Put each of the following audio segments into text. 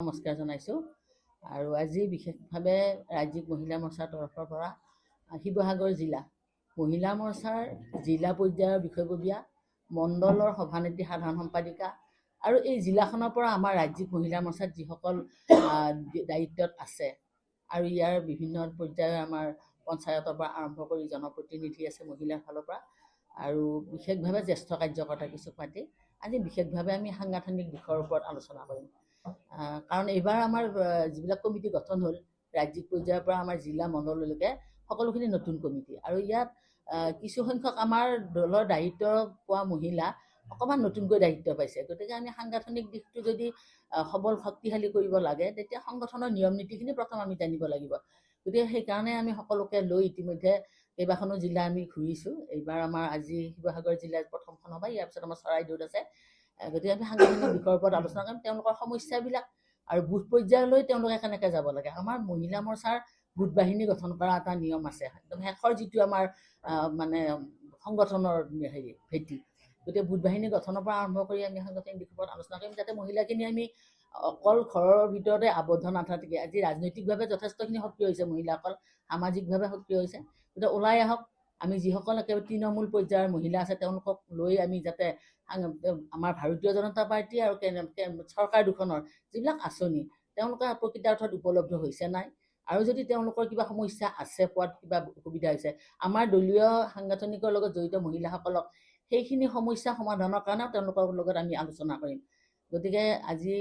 নমস্কাৰ জনাইছোঁ আৰু আজি বিশেষভাৱে ৰাজ্যিক মহিলা মৰ্চাৰ তৰফৰ পৰা শিৱসাগৰ জিলা মহিলা মৰ্চাৰ জিলা পৰ্যায়ৰ বিষয়ববীয়া মণ্ডলৰ সভানেত্ৰী সাধাৰণ সম্পাদিকা আৰু এই জিলাখনৰ পৰা আমাৰ ৰাজ্যিক মহিলা মৰ্চাত যিসকল দায়িত্বত আছে আৰু ইয়াৰ বিভিন্ন পৰ্যায়ৰ আমাৰ পঞ্চায়তৰ পৰা আৰম্ভ কৰি জনপ্ৰতিনিধি আছে মহিলাৰ ফালৰ পৰা আৰু বিশেষভাৱে জ্যেষ্ঠ কাৰ্যকৰ্তা কিছু পাতি আজি বিশেষভাৱে আমি সাংগঠনিক দিশৰ ওপৰত আলোচনা কৰিম। কাৰণ এইবাৰ আমাৰ যিবিলাক কমিটি গঠন হ'ল ৰাজ্যিক পৰ্যায়ৰ পৰা আমাৰ জিলা মণ্ডললৈকে সকলোখিনি নতুন কমিটি আৰু ইয়াত কিছু সংখ্যক আমাৰ দলৰ দায়িত্ব পোৱা মহিলা অকণমান নতুনকৈ দায়িত্ব পাইছে। গতিকে আমি সাংগঠনিক দিশটো যদি সবল শক্তিশালী কৰিব লাগে তেতিয়া সংগঠনৰ নিয়ম নীতিখিনি প্ৰথম আমি জানিব লাগিব। গতিকে সেইকাৰণে আমি সকলোকে লৈ ইতিমধ্যে কেইবাখনো জিলা আমি ঘূৰিছোঁ। এইবাৰ আমাৰ আজি শিৱসাগৰ জিলাত প্ৰথমখন হ'ব, ইয়াৰ পিছত আমাৰ চৰাইদেউত আছে। গতিকে আমি সাংগঠনিক দিশৰ ওপৰত আলোচনা কৰিম, তেওঁলোকৰ সমস্যাবিলাক আৰু বুথ পৰ্যায়লৈ তেওঁলোকে কেনেকৈ যাব লাগে। আমাৰ মহিলা মৰ্চাৰ গোট বাহিনী গঠন কৰা এটা নিয়ম আছে, একদম শেষৰ যিটো আমাৰ মানে সংগঠনৰ ভেটি। গতিকে বুথ বাহিনী গঠনৰ পৰা আৰম্ভ কৰি আমি সাংগঠনিক দিশৰ ওপৰত আলোচনা কৰিম, যাতে মহিলাখিনি আমি অকল ঘৰৰ ভিতৰতে আবদ্ধ নাথাকে। আজি ৰাজনৈতিকভাৱে যথেষ্টখিনি সক্ৰিয় হৈছে মহিলাসকল, সামাজিকভাৱে সক্ৰিয় হৈছে। গতিকে ওলাই আহক, আমি যিসকল একেবাৰে তৃণমূল পৰ্যায়ৰ মহিলা আছে তেওঁলোকক লৈ আমি যাতে আমাৰ ভাৰতীয় জনতা পাৰ্টী আৰু চৰকাৰ দুখনৰ যিবিলাক আঁচনি তেওঁলোকে প্ৰকৃত অৰ্থত উপলব্ধ হৈছে নাই, আৰু যদি তেওঁলোকৰ কিবা সমস্যা আছে, পোৱাত কিবা অসুবিধা হৈছে, আমাৰ দলীয় সাংগঠনিকৰ লগত জড়িত মহিলাসকলক সেইখিনি সমস্যা সমাধানৰ কাৰণেও তেওঁলোকৰ লগত আমি আলোচনা কৰিম। গতিকে আজি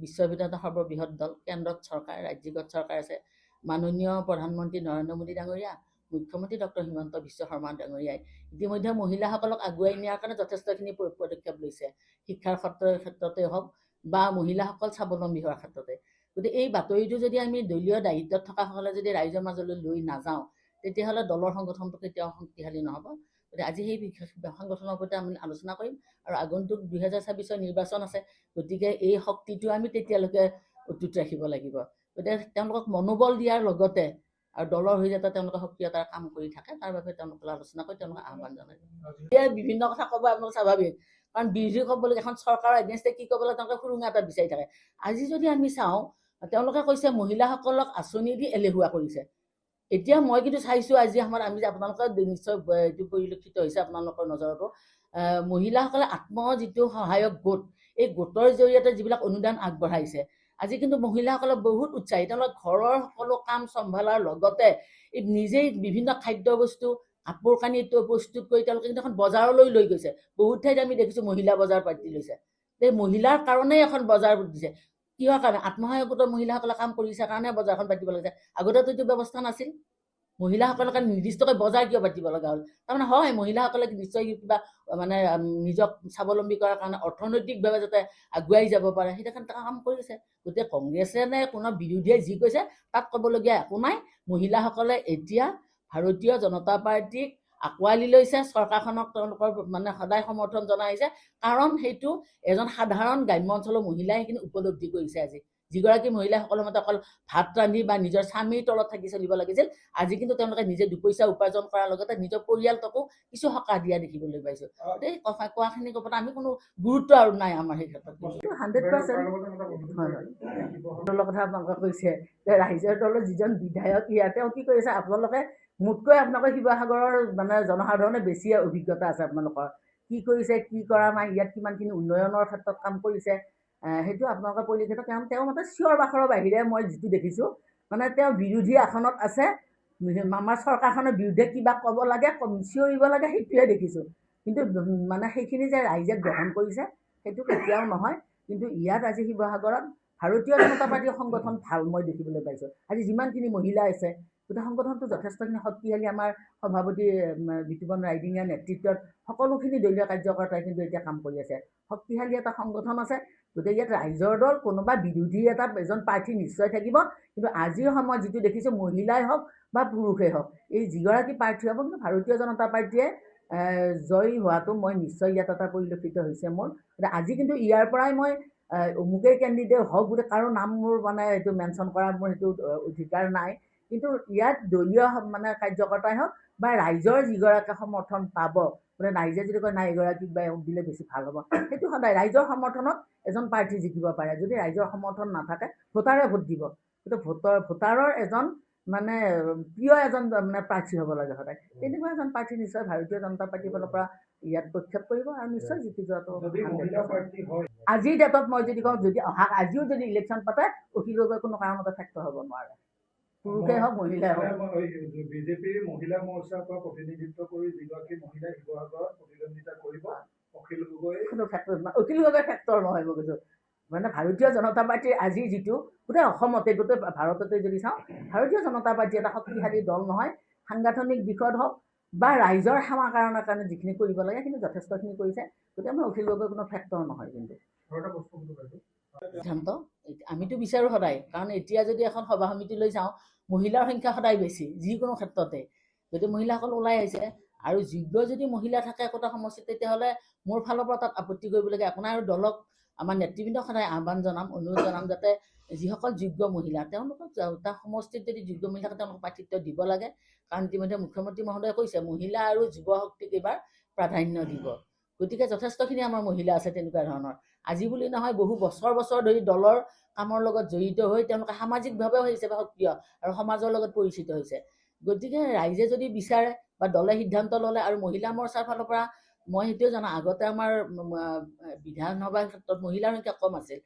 বিশ্বৰ ভিতৰত সৰ্ববৃহৎ দল, কেন্দ্ৰত চৰকাৰ, ৰাজ্যিকত চৰকাৰ আছে, মাননীয় প্ৰধানমন্ত্ৰী নৰেন্দ্ৰ মোদী ডাঙৰীয়া, মুখ্যমন্ত্ৰী ডক্টৰ হিমন্ত বিশ্ব শৰ্মা ডাঙৰীয়াই ইতিমধ্যে মহিলাসকলক আগুৱাই নিয়াৰ কাৰণে যথেষ্টখিনি পদক্ষেপ লৈছে, শিক্ষাৰ ক্ষেত্ৰতে হওক বা মহিলাসকল স্বাৱলম্বী হোৱাৰ ক্ষেত্ৰতে। গতিকে এই বাতৰিটো যদি আমি দলীয় দায়িত্বত থকাসকলে যদি ৰাইজৰ মাজলৈ লৈ নাযাওঁ তেতিয়াহ'লে দলৰ সংগঠনটো কেতিয়াও শক্তিশালী নহ'ব। গতিকে আজি সেই সংগঠনৰ ওপৰতে আমি আলোচনা কৰিম আৰু আগন্তুক 2026 নিৰ্বাচন আছে। গতিকে এই শক্তিটো আমি তেতিয়ালৈকে অটুট ৰাখিব লাগিব। গতিকে তেওঁলোকক মনোবল দিয়াৰ লগতে আৰু দলৰ হৈ যাতে তেওঁলোকে সক্ৰিয়তাৰ কাম কৰি থাকে তাৰ বাবে তেওঁলোকৰ আলোচনা কৰি তেওঁলোকক আহ্বান জনায়। এতিয়া বিভিন্ন কথা ক'ব আপোনালোক স্বাভাৱিক, কাৰণ বিৰোধী ক'বলৈ এখন চৰকাৰৰ এগেইনষ্টে কি ক'বলৈ তেওঁলোকে সুৰুঙা এটা বিচাৰি থাকে। আজি যদি আমি চাওঁ, তেওঁলোকে কৈছে মহিলাসকলক আঁচনি দি এলেহুৱা কৰিছে। এতিয়া মই কিন্তু চাইছোঁ আজি সময়ত আমি যে আপোনালোকৰ নিশ্চয় এইটো পৰিলক্ষিত হৈছে আপোনালোকৰ নজৰতো, মহিলাসকলে যিটো সহায়ক গোট, এই গোটৰ জৰিয়তে যিবিলাক অনুদান আগবঢ়াইছে, আজি কিন্তু মহিলাসকলক বহুত উৎসাহী। তেওঁলোকে ঘৰৰ সকলো কাম চম্ভালাৰ লগতে নিজেই বিভিন্ন খাদ্য বস্তু, কাপোৰ কানি প্ৰস্তুত কৰি তেওঁলোকে কিন্তু এখন বজাৰলৈ লৈ গৈছে। বহুত ঠাইত আমি দেখিছোঁ মহিলা বজাৰ পাতি লৈছে। এই মহিলাৰ কাৰণেই এখন বজাৰ দিছে। কিহৰ কাৰণে? আত্মসহায়ক গোটৰ মহিলাসকলে কাম কৰিছে কাৰণে বজাৰখন পাতিব লাগিছে। আগতেতো এইটো ব্যৱস্থা নাছিল। মহিলাসকলক নিৰ্দিষ্টকৈ বজাৰ কিয় পাতিব লগা হ'ল? তাৰমানে হয়, মহিলাসকলে নিশ্চয় কিবা মানে নিজক স্বাৱলম্বী কৰাৰ কাৰণে অৰ্থনৈতিকভাৱে যাতে আগুৱাই যাব পাৰে সেইটো কাৰণে কাম কৰিছে। গতিকে কংগ্ৰেছে নে কোনো বিৰোধীয়ে যি কৈছে তাত ক'বলগীয়া একো নাই। মহিলাসকলে এতিয়া ভাৰতীয় জনতা পাৰ্টীক আঁকোৱালি লৈছে, চৰকাৰখনক তেওঁলোকৰ মানে সদায় সমৰ্থন জনাই আহিছে, কাৰণ সেইটো এজন সাধাৰণ গ্ৰাম্য অঞ্চলৰ মহিলাই সেইখিনি উপলব্ধি কৰিছে। আজি যিগৰাকী মহিলাসকলৰ মতে অকল ভাত ৰান্ধি বা নিজৰ স্বামীৰ তলত থাকি চলিব লাগিছিল, আজি কিন্তু তেওঁলোকে নিজে দুপইচা উপাৰ্জন কৰাৰ লগতে নিজৰ পৰিয়ালটোকো কিছু সকাহ দিয়া দেখিবলৈ পাইছোঁ। গতিকে এই কথা কোৱাখিনিৰ ওপৰত আমি কোনো গুৰুত্ব আৰু নাই আমাৰ সেই ক্ষেত্ৰত। 100% দলৰ কথা আপোনালোকে কৈছে যে ৰাইজৰ দলৰ যিজন বিধায়ক তেওঁ কি কৰিছে, আপোনালোকে মোতকৈ আপোনালোকৰ শিৱসাগৰৰ মানে জনসাধাৰণে বেছি অভিজ্ঞতা আছে আপোনালোকৰ। কি কৰিছে, কি কৰা নাই, ইয়াত কিমানখিনি উন্নয়নৰ ক্ষেত্ৰত কাম কৰিছে সেইটো আপোনালোকৰ পৰিলক্ষিত। কাৰণ তেওঁৰ মতে চিঞৰ বাখৰৰ বাহিৰে মই যিটো দেখিছোঁ, মানে তেওঁ বিৰোধী আসনত আছে, আমাৰ চৰকাৰখনৰ বিৰুদ্ধে কিবা ক'ব লাগে, চিঞৰিব লাগে, সেইটোৱে দেখিছোঁ। কিন্তু মানে সেইখিনি যে ৰাইজে গ্ৰহণ কৰিছে সেইটো কেতিয়াও নহয়। কিন্তু ইয়াত আজি শিৱসাগৰত ভাৰতীয় জনতা পাৰ্টীৰ সংগঠন ভাল মই দেখিবলৈ পাইছোঁ। আজি যিমানখিনি মহিলা আছে গোটেই সংগঠনটো যথেষ্টখিনি শক্তিশালী। আমাৰ সভাপতি বিতুপন ৰাইডিঙীয়াৰ নেতৃত্বত সকলোখিনি দলীয় কাৰ্যকৰ্তাই কিন্তু এতিয়া কাম কৰি আছে। শক্তিশালী এটা সংগঠন আছে। গতিকে ইয়াত ৰাইজৰ দল কোনোবা বিৰোধী এজন প্ৰাৰ্থী নিশ্চয় থাকিব, কিন্তু আজিৰ সময়ত যিটো দেখিছোঁ মহিলাই হওক বা পুৰুষেই হওক, এই যিগৰাকী প্ৰাৰ্থী হ'ব কিন্তু ভাৰতীয় জনতা পাৰ্টীয়ে জয়ী হোৱাটো মই নিশ্চয় ইয়াত এটা পৰিলক্ষিত হৈছে মোৰ। আজি কিন্তু ইয়াৰ পৰাই মই অমুকেই কেণ্ডিডেট হওক বুলি কাৰো নাম মোৰ মানে এইটো মেনশ্যন কৰা মোৰ সেইটো অধিকাৰ নাই। কিন্তু ইয়াত দলীয় মানে কাৰ্যকৰ্তাই হওক বা ৰাইজৰ যিগৰাকী সমৰ্থন পাব বোলে ৰাইজে যদি কয় নাই এগৰাকীক বা এওঁক দিলে বেছি ভাল হ'ব, সেইটো সদায় ৰাইজৰ সমৰ্থনত এজন প্ৰাৰ্থী জিকিব পাৰে। যদি ৰাইজৰ সমৰ্থন নাথাকে ভোটাৰে ভোট দিব, কিন্তু ভোটাৰৰ এজন মানে প্ৰিয় এজন মানে প্ৰাৰ্থী হ'ব লাগে সদায়। তেনেকুৱা এজন প্ৰাৰ্থী নিশ্চয় ভাৰতীয় জনতা পাৰ্টীৰ ফালৰ পৰা ইয়াত প্ৰক্ষেপ কৰিব আৰু নিশ্চয় জিকি যোৱাটো। আজিৰ ডেটত মই যদি কওঁ, যদি আজিও যদি ইলেকশ্যন পাতে, অখিল গগৈ কোনো কাৰণতে ফেক্টৰ হ'ব নোৱাৰে, পুৰুষেই হওক মহিলাই হওক। বিজেপিৰ মহিলা মৰ্চাৰ পৰা প্ৰতিনিধিত্ব কৰি যিগৰাকী মহিলাই শিৱসাগৰত প্ৰতিদ্বন্দ্বিতা কৰিব, অখিল গগৈ কোনো ফেক্টৰ নহয়, অখিল গগৈ ফেক্টৰ নহয়। মই কৈছোঁ মানে ভাৰতীয় জনতা পাৰ্টীৰ আজিৰ যিটো গোটেই অসমতে গোটেই ভাৰততে যদি চাওঁ, ভাৰতীয় জনতা পাৰ্টী এটা শক্তিশালী দল নহয়। সাংগঠনিক দিশত হওক বা ৰাইজৰ সেৱা কাৰণৰ কাৰণে যিখিনি কৰিব লাগে সেইখিনি যথেষ্টখিনি কৰিছে। গতিকে মই অখিল গগৈ কোনো ফেক্টৰ নহয়। কিন্তু সিদ্ধান্ত আমিতো বিচাৰোঁ সদায়, কাৰণ এতিয়া যদি এখন সভা সমিতিলৈ যাওঁ, মহিলাৰ সংখ্যা সদায় বেছি যিকোনো ক্ষেত্ৰতে। যদি মহিলাসকল ওলাই আহিছে আৰু যোগ্য যদি মহিলা থাকে একোটা সমষ্টিত, তেতিয়াহ'লে মোৰ ফালৰ পৰা তাত আপত্তি কৰিবলগীয়া একো নাই। আৰু দলক আমাৰ নেতৃবৃন্দক সদায় আহ্বান জনাম, অনুৰোধ জনাম যাতে যিসকল যোগ্য মহিলা তেওঁলোকক তাৰ সমষ্টিত যদি যোগ্য মহিলা থাকে তেওঁলোকক প্ৰাৰ্থিত্ব দিব লাগে। কাৰণ ইতিমধ্যে মুখ্যমন্ত্ৰী মহোদয়ে কৈছে মহিলা আৰু যুৱ শক্তিক এইবাৰ প্ৰাধান্য দিব। গতিকে যথেষ্টখিনি আমাৰ মহিলা আছে তেনেকুৱা ধৰণৰ। আজি বুলি নহয়, বহু বছৰ বছৰ ধৰি দলৰ কামৰ লগত জড়িত হৈ তেওঁলোকে সামাজিকভাৱেও হিচাপে সক্ৰিয় আৰু সমাজৰ লগত পৰিচিত হৈছে। গতিকে ৰাইজে যদি বিচাৰে বা দলে সিদ্ধান্ত ল'লে, আৰু মহিলা মৰ্চাৰ ফালৰ পৰা মই সেইটোৱে জানো, আগতে আমাৰ বিধানসভাৰ ক্ষেত্ৰত মহিলাৰ সংখ্যা কম আছিল,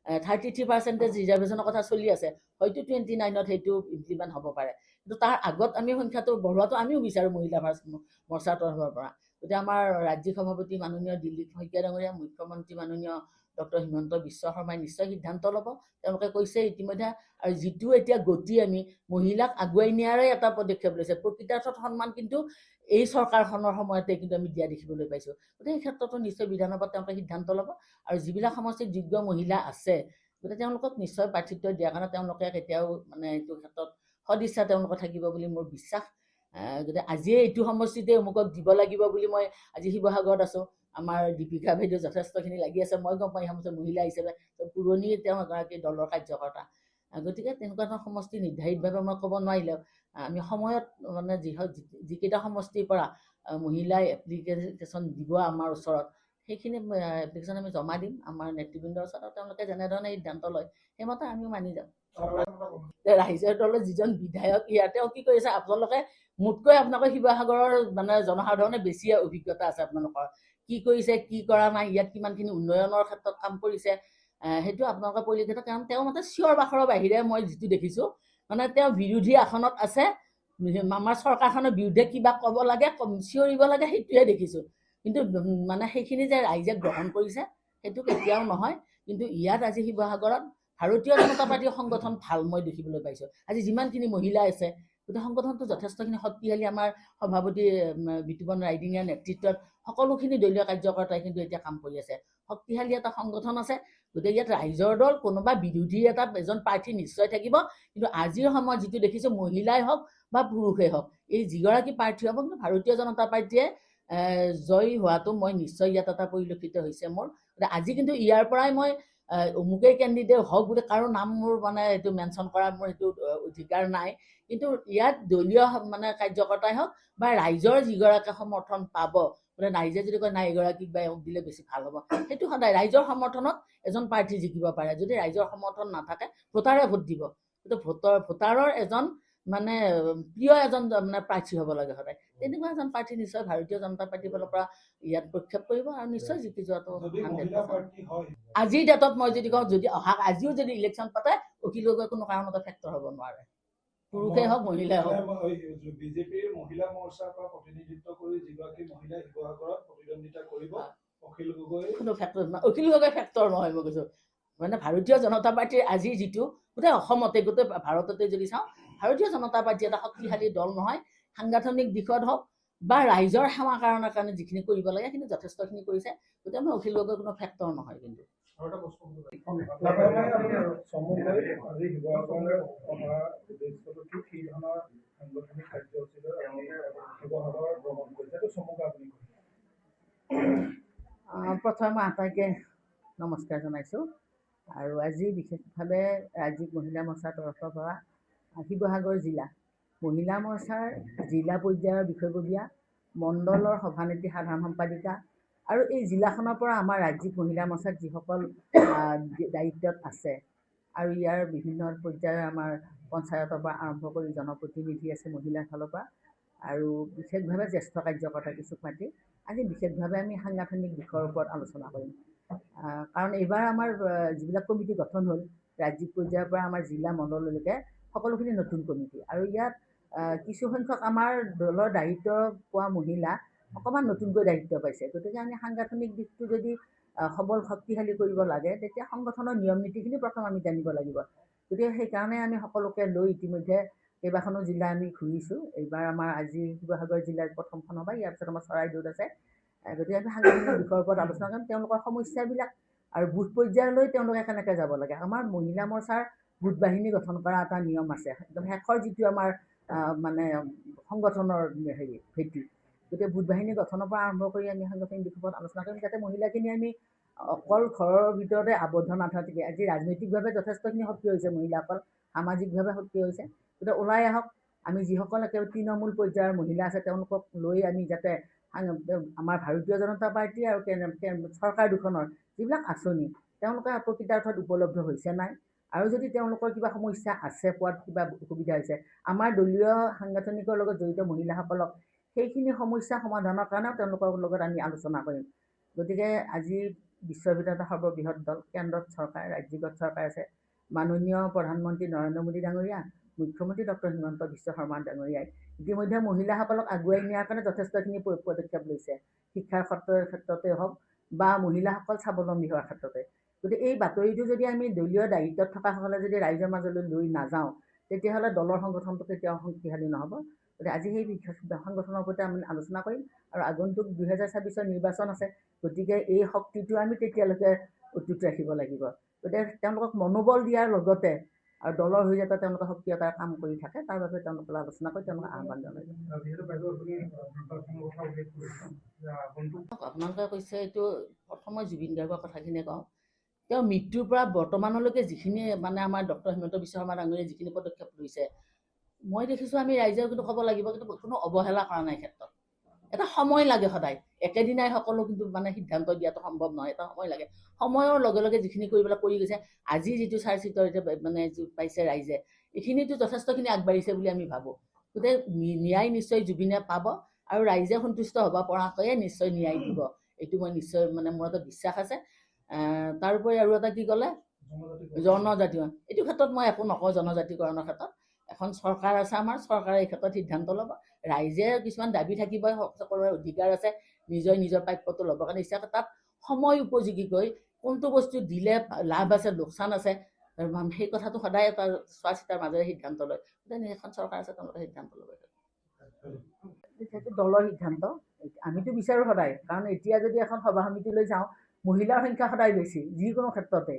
33% ৰিজাৰ্ভেশ্যনৰ কথা চলি আছে, হয়তো 29ত সেইটো ইমপ্লিমেণ্ট হ'ব পাৰে। কিন্তু তাৰ আগত আমি সংখ্যাটো বঢ়োৱাটো আমিও বিচাৰোঁ মহিলা মৰ্চাৰ তৰফৰ পৰা। গতিকে আমাৰ ৰাজ্যিক সভাপতি মাননীয় দিলীপ শইকীয়া ডাঙৰীয়া, মুখ্যমন্ত্ৰী মাননীয় ডক্টৰ হিমন্ত বিশ্ব শৰ্মাই নিশ্চয় সিদ্ধান্ত ল'ব। তেওঁলোকে কৈছে ইতিমধ্যে, আৰু যিটো এতিয়া গতি আমি মহিলাক আগুৱাই নিয়াৰে এটা পদক্ষেপ লৈছে, প্ৰকৃতাৰ্থত সন্মান কিন্তু এই চৰকাৰখনৰ সময়তে কিন্তু আমি দিয়া দেখিবলৈ পাইছোঁ। গতিকে এই ক্ষেত্ৰতো নিশ্চয় বিধানসভাত তেওঁলোকে সিদ্ধান্ত ল'ব। আৰু যিবিলাক সমষ্টিত যোগ্য মহিলা আছে গতিকে তেওঁলোকক নিশ্চয় প্ৰাৰ্থিত্ব দিয়াৰ কাৰণে তেওঁলোকে কেতিয়াও মানে এইটো ক্ষেত্ৰত সদিচ্ছা তেওঁলোকৰ থাকিব বুলি মোৰ বিশ্বাস। গতিকে আজিয়ে এইটো সমষ্টিতে অমুকক দিব লাগিব বুলি মই আজি শিৱসাগৰত আছোঁ, আমাৰ দীপিকা বাইদেউ যথেষ্টখিনি লাগি আছে, মই গম পাওঁ এই সমষ্টিৰ মহিলা হিচাপে পুৰণি তেওঁ এগৰাকী দলৰ কাৰ্যকৰ্তা। গতিকে তেনেকুৱা ধৰণৰ সমষ্টি নিৰ্ধাৰিতভাৱে মই ক'ব নোৱাৰিলেও আমি সময়ত মানে যিকেইটা সমষ্টিৰ পৰা মহিলাই এপ্লিকেশ্যন দিব আমাৰ ওচৰত, সেইখিনি এপ্লিকেশ্যন আমি জমা দিম আমাৰ নেতৃবৃন্দৰ ওচৰত, আৰু তেওঁলোকে যেনেধৰণে সিদ্ধান্ত লয় সেইমতে আমিও মানি যাম। ৰাইজৰ দলৰ যিজন বিধায়ক ইয়াতে কি কৰিছে, আপোনালোকে মোতকৈ আপোনালোকৰ শিৱসাগৰৰ মানে জনসাধাৰণে বেছি অভিজ্ঞতা আছে আপোনালোকৰ, কি কৰিছে কি কৰা নাই, ইয়াত কিমানখিনি উন্নয়নৰ ক্ষেত্ৰত কাম কৰিছে সেইটো আপোনালোকে পৰিলক্ষিত। কাৰণ তেওঁ মতে চিঞৰ বাখৰৰ বাহিৰে মই যিটো দেখিছোঁ, মানে তেওঁ বিৰোধী আসনত আছে, আমাৰ চৰকাৰখনৰ বিৰুদ্ধে কিবা ক'ব লাগে চিঞৰিব লাগে সেইটোৱে দেখিছোঁ। কিন্তু মানে সেইখিনি যে ৰাইজে গ্ৰহণ কৰিছে সেইটো কেতিয়াও নহয়। কিন্তু ইয়াত আজি শিৱসাগৰত ভাৰতীয় জনতা পাৰ্টীৰ সংগঠন ভাল মই দেখিবলৈ পাইছোঁ। আজি যিমানখিনি মহিলা আছে গতিকে সংগঠনটো যথেষ্টখিনি শক্তিশালী। আমাৰ সভাপতি বিতুপন ৰাইডিঙীয়াৰ নেতৃত্বত সকলোখিনি দলীয় কাৰ্যকৰ্তাই কিন্তু এতিয়া কাম কৰি আছে, শক্তিশালী এটা সংগঠন আছে। গতিকে ইয়াত ৰাইজৰ দল কোনোবা বিৰোধী এজন প্ৰাৰ্থী নিশ্চয় থাকিব। কিন্তু আজিৰ সময়ত যিটো দেখিছোঁ, মহিলাই হওক বা পুৰুষেই হওক, এই যিগৰাকী প্ৰাৰ্থী হ'ব কিন্তু ভাৰতীয় জনতা পাৰ্টীয়ে জয়ী হোৱাটো মই নিশ্চয় ইয়াত এটা পৰিলক্ষিত হৈছে মোৰ। আজি কিন্তু ইয়াৰ পৰাই মই অমুকেই কেণ্ডিডেট হওক বুলি কাৰো নাম মোৰ মানে এইটো মেনশ্যন কৰাৰ মোৰ এইটো অধিকাৰ নাই। কিন্তু ইয়াত দলীয় মানে কাৰ্যকৰ্তাই হওক বা ৰাইজৰ যিগৰাকী সমৰ্থন পাব, বোলে ৰাইজে যদি কয় নাই এগৰাকীক বা এওঁক দিলে বেছি ভাল হ'ব, সেইটো সদায় ৰাইজৰ সমৰ্থনত এজন প্ৰাৰ্থী জিকিব পাৰে। যদি ৰাইজৰ সমৰ্থন নাথাকে ভোটাৰে ভোট দিব, কিন্তু ভোটাৰৰ এজন মানে প্ৰিয় এজন মানে প্ৰাৰ্থী হ'ব লাগে সদায়। তেনেকুৱা এজন প্ৰাৰ্থী নিশ্চয় ভাৰতীয় জনতা পাৰ্টীৰ ফালৰ পৰা ইয়াত প্ৰক্ষেপ কৰিব আৰু নিশ্চয় জিকি যোৱাটো 100%। আজিৰ ডেটত মই যদি কওঁ, যদি আজিও যদি ইলেকশ্যন পাতে, অখিল গগৈ কোনো কাৰণতে ফেক্টৰ হ'ব নোৱাৰে, পুৰুষেই হওক মহিলাই হওক। বিজেপিৰ মহিলা মৰ্চাৰ পৰা প্ৰতিনিধিত্ব কৰি যিগৰাকী মহিলাই শিৱসাগৰত প্ৰতিদ্বন্দ্বিতা কৰিব, অখিল গগৈ কোনো ফেক্টৰ নহয়, অখিল গগৈ ফেক্টৰ নহয়। মই কৈছোঁ মানে ভাৰতীয় জনতা পাৰ্টীৰ আজিৰ যিটো গোটেই অসমতে গোটেই ভাৰততে যদি চাওঁ, ভাৰতীয় জনতা পাৰ্টী এটা শক্তিশালী দল নহয়। সাংগঠনিক দিশত হওক বা ৰাইজৰ সেৱা কাৰণৰ কাৰণে যিখিনি কৰিব লাগে সেইখিনি যথেষ্টখিনি কৰিছে। গতিকে মই অখিল গগৈ কোনো ফেক্টৰ নহয়। কিন্তু প্ৰথমে মই আটাইকে নমস্কাৰ জনাইছোঁ। আৰু আজি বিশেষভাৱে ৰাজ্যিক মহিলা মৰ্চাৰ তৰফৰ পৰা শিৱসাগৰ জিলা মহিলা মৰ্চাৰ জিলা পৰ্যায়ৰ বিষয়ববীয়া মণ্ডলৰ সভানেত্ৰী সাধাৰণ সম্পাদিকা আৰু এই জিলাখনৰ পৰা আমাৰ ৰাজ্যিক মহিলা মৰ্চাত যিসকল দায়িত্বত আছে আৰু ইয়াৰ বিভিন্ন পৰ্যায়ৰ আমাৰ পঞ্চায়তৰ পৰা আৰম্ভ কৰি জনপ্ৰতিনিধি আছে মহিলাৰ ফালৰ পৰা আৰু বিশেষভাৱে জ্যেষ্ঠ কাৰ্যকৰ্তা কিছুক মাতি আজি বিশেষভাৱে আমি সাংগঠনিক দিশৰ ওপৰত আলোচনা কৰিম। কাৰণ এইবাৰ আমাৰ যিবিলাক কমিটি গঠন হ'ল ৰাজ্যিক পৰ্যায়ৰ পৰা আমাৰ জিলা মণ্ডললৈকে সকলোখিনি নতুন কমিটি আৰু ইয়াত কিছুসংখ্যক আমাৰ দলৰ দায়িত্ব পোৱা মহিলা অকণমান নতুনকৈ দায়িত্ব পাইছে। গতিকে আমি সাংগঠনিক দিশটো যদি সবল শক্তিশালী কৰিব লাগে তেতিয়া সংগঠনৰ নিয়ম নীতিখিনি প্ৰথম আমি জানিব লাগিব। গতিকে সেইকাৰণে আমি সকলোকে লৈ ইতিমধ্যে কেইবাখনো জিলা আমি ঘূৰিছোঁ। এইবাৰ আমাৰ আজি শিৱসাগৰ জিলাৰ প্ৰথমখন হ'ব, ইয়াৰ পিছত আমাৰ চৰাইদেউত আছে। গতিকে আমি সাংগঠনিক দিশৰ ওপৰত আলোচনা কৰিম, তেওঁলোকৰ সমস্যাবিলাক আৰু বুথ পৰ্যায়লৈ তেওঁলোকে কেনেকৈ যাব লাগে। আমাৰ মহিলা মৰ্চাৰ গোট বাহিনী গঠন কৰা এটা নিয়ম আছে, একদম শেষৰ যিটো আমাৰ মানে সংগঠনৰ ভেটি। গতিকে গোট বাহিনী গঠনৰ পৰা আৰম্ভ কৰি আমি সাংগঠনিক দিশৰ ওপৰত আলোচনা কৰিম, যাতে মহিলাখিনি আমি অকল ঘৰৰ ভিতৰতে আবদ্ধ নাথাকে। আজি ৰাজনৈতিকভাৱে যথেষ্টখিনি সক্ৰিয় হৈছে মহিলাসকল, সামাজিকভাৱে সক্ৰিয় হৈছে। গতিকে ওলাই আহক, আমি যিসকল একেবাৰে তৃণমূল পৰ্যায়ৰ মহিলা আছে তেওঁলোকক লৈ আমি যাতে আমাৰ ভাৰতীয় জনতা পাৰ্টী আৰু চৰকাৰ দুখনৰ যিবিলাক আঁচনি তেওঁলোকে প্ৰকৃতাৰ্থত উপলব্ধ হৈছে নাই, আৰু যদি তেওঁলোকৰ কিবা সমস্যা আছে, পোৱাত কিবা অসুবিধা হৈছে, আমাৰ দলীয় সাংগঠনিকৰ লগত জড়িত মহিলাসকলক সেইখিনি সমস্যা সমাধানৰ কাৰণেও তেওঁলোকৰ লগত আমি আলোচনা কৰিম। গতিকে আজি বিশ্বৰ ভিতৰত এটা সৰ্ববৃহৎ দল, কেন্দ্ৰত চৰকাৰ, ৰাজ্যিকত চৰকাৰ আছে, মাননীয় প্ৰধানমন্ত্ৰী নৰেন্দ্ৰ মোদী ডাঙৰীয়া, মুখ্যমন্ত্ৰী ডক্টৰ হিমন্ত বিশ্ব শৰ্মা ডাঙৰীয়াই ইতিমধ্যে মহিলাসকলক আগুৱাই নিয়াৰ কাৰণে যথেষ্টখিনি পদক্ষেপ লৈছে, শিক্ষাৰ ক্ষেত্ৰতে হওক বা মহিলাসকল স্বাৱলম্বী হোৱাৰ ক্ষেত্ৰতে। গতিকে এই বাতৰিটো যদি আমি দলীয় দায়িত্বত থকাসকলে যদি ৰাইজৰ মাজলৈ লৈ নাযাওঁ তেতিয়াহ'লে দলৰ সংগঠনটো কেতিয়াও শক্তিশালী নহ'ব। গতিকে আজি সেই সংগঠনৰ ওপৰতে আমি আলোচনা কৰিম আৰু আগন্তুক 2026 নিৰ্বাচন আছে। গতিকে এই শক্তিটো আমি তেতিয়ালৈকে অটুট ৰাখিব লাগিব। গতিকে তেওঁলোকক মনোবল দিয়াৰ লগতে আৰু দলৰ হৈ যাতে তেওঁলোকে সক্ৰিয়তাৰ কাম কৰি থাকে তাৰ বাবে তেওঁলোকৰ আলোচনা কৰি তেওঁলোকক আহ্বান জনাইছোঁ। আপোনালোকে কৈছে এইটো প্ৰথমে জুবিন গাৰ্গৰ কথাখিনিয়ে কওঁ। তেওঁৰ মৃত্যুৰ পৰা বৰ্তমানলৈকে যিখিনি মানে আমাৰ ডক্টৰ হিমন্ত বিশ্ব শৰ্মা ডাঙৰীয়াই যিখিনি পদক্ষেপ লৈছে মই দেখিছোঁ, আমি ৰাইজেও কিন্তু ক'ব লাগিব, কিন্তু কোনো অৱহেলা কৰা নাই ক্ষেত্ৰত। এটা সময় লাগে, সদায় একেদিনাই সকলো কিন্তু মানে সিদ্ধান্ত দিয়াটো সম্ভৱ নহয়, এটা সময় লাগে। সময়ৰ লগে লগে যিখিনি কৰিবলৈ কৰি গৈছে, আজি যিটো চাৰ্জশ্বিটৰ মানে পাইছে ৰাইজে, এইখিনিতো যথেষ্টখিনি আগবাঢ়িছে বুলি আমি ভাবোঁ। গতিকে ন্যায় নিশ্চয় জুবিনে পাব আৰু ৰাইজে সন্তুষ্ট হ'ব পৰাকৈয়ে নিশ্চয় ন্যায় দিব, এইটো মই নিশ্চয় মানে মোৰ এটা বিশ্বাস আছে। তাৰোপৰি আৰু এটা কি ক'লে, জনজাতীয়, এইটো ক্ষেত্ৰত মই একো নকওঁ। জনজাতিকৰণৰ ক্ষেত্ৰত এখন চৰকাৰ আছে, আমাৰ চৰকাৰে এই ক্ষেত্ৰত সিদ্ধান্ত ল'ব। ৰাইজে কিছুমান দাবী থাকিবই, সকলোৰে অধিকাৰ আছে নিজৰ নিজৰ প্ৰাপ্যটো ল'বৰ কাৰণে ইচ্ছা। তাত সময় উপযোগীকৈ কোনটো বস্তু দিলে লাভ আছে লোকচান আছে সেই কথাটো সদায় এটা চোৱা চিতাৰ মাজেৰে সিদ্ধান্ত লয়। গতিকে এখন চৰকাৰ আছে, তেওঁলোকে সিদ্ধান্ত ল'ব। সেইটো দলৰ সিদ্ধান্ত, আমিতো বিচাৰোঁ সদায়। কাৰণ এতিয়া যদি এখন সভা সমিতিলৈ যাওঁ, মহিলাৰ সংখ্যা সদায় বেছি যিকোনো ক্ষেত্ৰতে।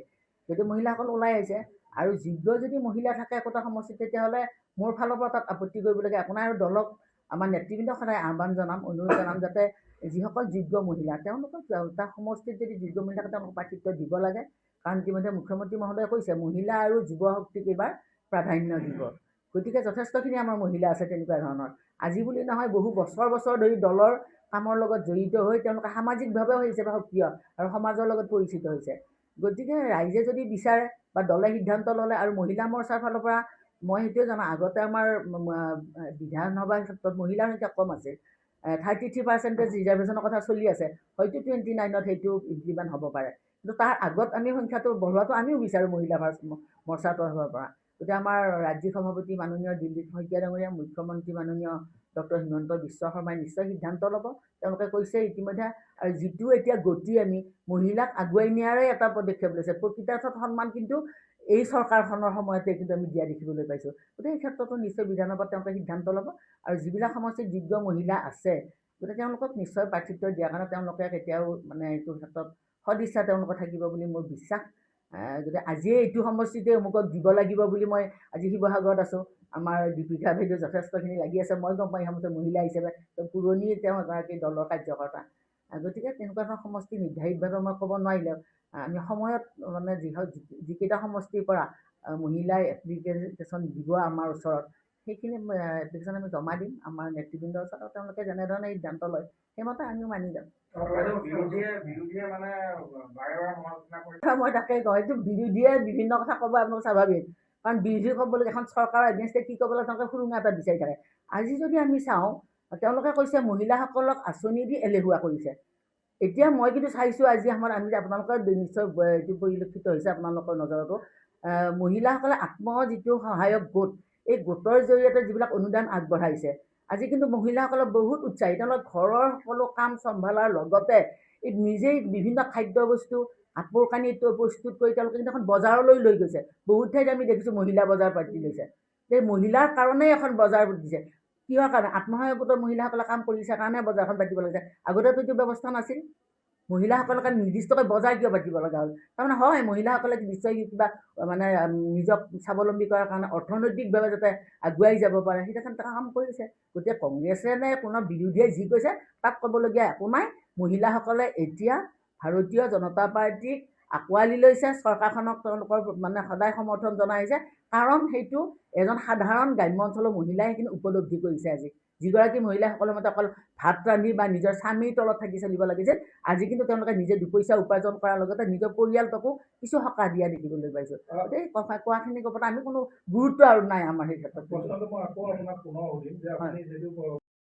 যদি মহিলাসকল ওলাই আহিছে আৰু যোগ্য যদি মহিলা থাকে একোটা সমষ্টিত, তেতিয়াহ'লে মোৰ ফালৰ পৰা তাত আপত্তি কৰিবলগীয়া একো নাই। আৰু দলক আমাৰ নেতৃবৃন্দক সদায় আহ্বান জনাম, অনুৰোধ জনাম যাতে যিসকল যোগ্য মহিলা তেওঁলোকক তাৰ সমষ্টিত যদি যোগ্য মহিলা থাকে তেওঁলোকক প্ৰাৰ্থিত্ব দিব লাগে। কাৰণ ইতিমধ্যে মুখ্যমন্ত্ৰী মহোদয়ে কৈছে মহিলা আৰু যুৱ শক্তিক এইবাৰ প্ৰাধান্য দিব। গতিকে যথেষ্টখিনি আমাৰ মহিলা আছে তেনেকুৱা ধৰণৰ, আজি বুলি নহয় বহু বছৰ বছৰ ধৰি দলৰ কামৰ লগত জড়িত হৈ তেওঁলোকে সামাজিকভাৱেও হিচাপে সক্ৰিয় আৰু সমাজৰ লগত পৰিচিত হৈছে। গতিকে ৰাইজে যদি বিচাৰে বা দলে সিদ্ধান্ত ল'লে, আৰু মহিলা মৰ্চাৰ ফালৰ পৰা মই সেইটোৱে জানো, আগতে আমাৰ বিধানসভাৰ ক্ষেত্ৰত মহিলাৰ সংখ্যা কম আছে, 33% ৰিজাৰ্ভেশ্যনৰ কথা চলি আছে, হয়তো 29ত সেইটো ইমপ্লিমেণ্ট হ'ব পাৰে। কিন্তু তাৰ আগত আমি সংখ্যাটো বঢ়োৱাটো আমিও বিচাৰোঁ মহিলা মৰ্চাৰ তৰফৰ পৰা। গতিকে আমাৰ ৰাজ্যিক সভাপতি মাননীয় দিলীপ শইকীয়া ডাঙৰীয়া, মুখ্যমন্ত্ৰী মাননীয় ডক্টৰ হিমন্ত বিশ্ব শৰ্মাই নিশ্চয় সিদ্ধান্ত ল'ব, তেওঁলোকে কৈছে ইতিমধ্যে। আৰু যিটো এতিয়া গতি আমি মহিলাক আগুৱাই নিয়াৰে এটা পদক্ষেপ লৈছে, প্ৰকৃতাৰ্থত সন্মান কিন্তু এই চৰকাৰখনৰ সময়তে কিন্তু আমি দিয়া দেখিবলৈ পাইছোঁ। গতিকে এই ক্ষেত্ৰতো নিশ্চয় বিধানসভাত তেওঁলোকে সিদ্ধান্ত ল'ব। আৰু যিবিলাক সমষ্টিত যোগ্য মহিলা আছে গতিকে তেওঁলোকক নিশ্চয় প্ৰাৰ্থিত্ব দিয়াৰ কাৰণে তেওঁলোকে কেতিয়াও মানে এইটো ক্ষেত্ৰত সদিচ্ছা তেওঁলোকৰ থাকিব বুলি মোৰ বিশ্বাস। গতিকে আজিয়ে এইটো সমষ্টিতে অমুকক দিব লাগিব বুলি মই আজি শিৱসাগৰত আছোঁ, আমাৰ দীপিকা বাইদেউ যথেষ্টখিনি লাগি আছে, মই গম পাওঁ এই সমষ্টিৰ মহিলা হিচাপে পুৰণি তেওঁ এগৰাকী দলৰ কাৰ্যকৰ্তা। গতিকে তেনেকুৱা ধৰণৰ সমষ্টি নিৰ্ধাৰিতভাৱে মই ক'ব নোৱাৰিলেও আমি সময়ত মানে যিকেইটা সমষ্টিৰ পৰা মহিলাই এপ্লিকেশ্যন দিব আমাৰ ওচৰত, সেইখিনি এপ্লিকেশ্যন আমি জমা দিম আমাৰ নেতৃবৃন্দৰ ওচৰত, আৰু তেওঁলোকে যেনেধৰণে সিদ্ধান্ত লয় সেইমতে আমিও মানি যাম। মই তাকে কওঁ, এইটো বিৰোধীয়ে বিভিন্ন কথা ক'ব আপোনালোক স্বাভাৱিক, কাৰণ বিৰোধী ক'বলৈ এখন চৰকাৰৰ এগেইনষ্টে কি ক'বলৈ তেওঁলোকে সুৰুঙা এটা বিচাৰি থাকে। আজি যদি আমি চাওঁ, তেওঁলোকে কৈছে মহিলাসকলক আঁচনি দি এলেহুৱা কৰিছে। এতিয়া মই কিন্তু চাইছোঁ আজি আমাৰ আমি আপোনালোকৰ নিশ্চয় এইটো পৰিলক্ষিত হৈছে আপোনালোকৰ নজৰতো, মহিলাসকলে যিটো সহায়ক গোট, এই গোটৰ জৰিয়তে যিবিলাক অনুদান আগবঢ়াইছে, আজি কিন্তু মহিলাসকলক বহুত উৎসাহী। তেওঁলোকে ঘৰৰ সকলো কাম চম্ভালাৰ লগতে নিজেই বিভিন্ন খাদ্য বস্তু কাপোৰ কানি প্ৰস্তুত কৰি তেওঁলোকে কিন্তু এখন বজাৰলৈ লৈ গৈছে। বহুত ঠাইত আমি দেখিছোঁ মহিলা বজাৰ পাতি লৈছে। সেই মহিলাৰ কাৰণেই এখন বজাৰ দিছে। কিহৰ কাৰণে? আত্মসহায়ক গোটৰ মহিলাসকলে কাম কৰিছে কাৰণে বজাৰখন পাতিব লাগিছে। আগতেতো এইটো ব্যৱস্থা নাছিল। মহিলাসকলক নিৰ্দিষ্টকৈ বজাৰ কিয় পাতিব লগা হ'ল? তাৰমানে হয়, মহিলাসকলে নিশ্চয় কিবা মানে নিজক স্বাৱলম্বী কৰাৰ কাৰণে অৰ্থনৈতিকভাৱে যাতে আগুৱাই যাব পাৰে সেইটো কাৰণে কাম কৰিছে। গতিকে কংগ্ৰেছে নে কোনো বিৰোধীয়ে যি কৈছে তাত ক'বলগীয়া একো নাই। মহিলাসকলে এতিয়া ভাৰতীয় জনতা পাৰ্টীক আঁকোৱালি লৈছে, চৰকাৰখনক তেওঁলোকৰ মানে সদায় সমৰ্থন জনাই আহিছে, কাৰণ সেইটো এজন সাধাৰণ গ্ৰাম্য অঞ্চলৰ মহিলাই সেইখিনি উপলব্ধি কৰিছে। আজি যিগৰাকী মহিলাসকলৰ মতে অকল ভাত ৰান্ধি বা নিজৰ স্বামীৰ তলত থাকি চলিব লাগিছিল, আজি কিন্তু তেওঁলোকে নিজে দুপইচা উপাৰ্জন কৰাৰ লগতে নিজৰ পৰিয়ালটোকো কিছু সকাহ দিয়া দেখিবলৈ পাইছোঁ। গতিকে কোৱাখিনিৰ ওপৰত আমি কোনো গুৰুত্ব আৰু নাই আমাৰ সেই ক্ষেত্ৰত।